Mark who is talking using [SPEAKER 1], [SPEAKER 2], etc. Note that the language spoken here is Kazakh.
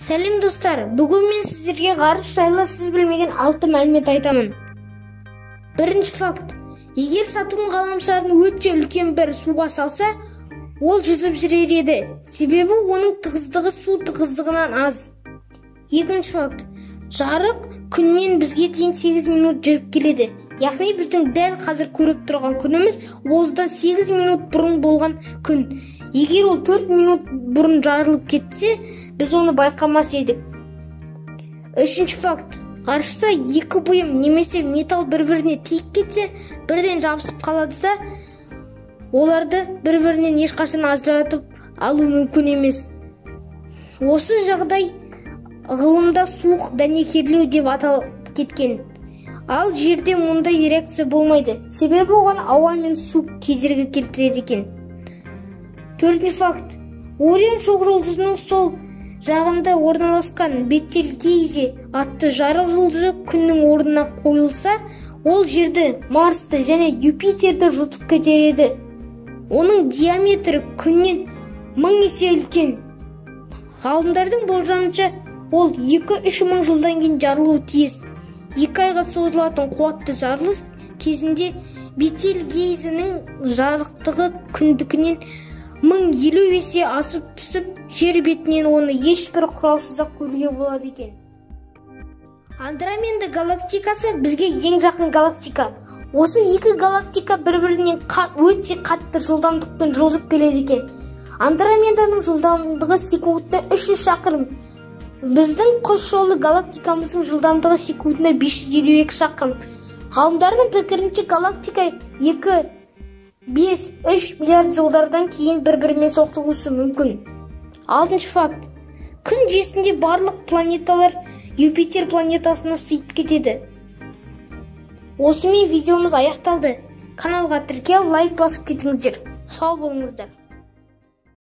[SPEAKER 1] Сәлем достар, бүгін мен сіздерге ғарыш жайлы сіз білмеген 6 мәлімет айтамын. Бірінші факт. Егер Сатурн ғаламшарын өте үлкен бір суға салса, ол жүзіп жүрер еді. Себебі оның тығыздығы су тығыздығынан аз. Екінші факт. Жарық күннен бізге дейін 8 минут жүріп келеді. Яғни біздің дәл қазір көріп тұрған күніміз осыдан 8 минут бұрын болған күн. Егер ол 4 минут бұрын жарылып кетсе, біз оны байқамас едік. Үшінші факт. Ғарышта екі бұйым немесе металл бір-біріне тиіп кетсе, бірден жабысып қалады да, оларды бір-бірінен ешқашан ажыратып алу мүмкін емес. Осы жағдай ғылымда суық дәнекерлеу деп аталып кеткен. Ал жерде мұндай реакция болмайды, себебі оған ауа мен су кедергі келтіреді екен. Төртінші факт. Орион шоқжұлдызының сол жағында орналасқан Бетельгейзе атты жарық жұлдызы күннің орнына қойылса, ол жерді, Марсты және Юпитерді жұтып кетер. Оның диаметрі күннен 1000 есе үлкен. Ғалымдардың болжамынша, ол 2-3 мың жылдан кейін жарылуы тиіс. 2 айға созылатын қуатты жарылыс кезінде Бетельгейзенің жарықтығы күндікінен 1050 есе асып түсіп, жер бетінен оны ешбір құралсыз-ақ көруге болады екен. Андромеда галактикасы бізге ең жақын галактика. Осы екі галактика бір-бірінен өте қатты жылдамдықпен жылжып келеді екен. Андромеданың жылдамдығы секундына 300 шақырым. Біздің құс жолы галактикамыздың жылдамдығы секундына 552 шақырым. Ғалымдардың пікірінше галактика 2-5-3 миллиард жылдардан кейін бір-бірімен соқтығысуы мүмкін. Алтыншы факт. Күн жүйесінде барлық планеталар Юпитер планетасына сыйып кетеді. Осымен видеомыз аяқталды. Каналға тіркел, лайк басып кетіңіздер. Сау болыңыздар.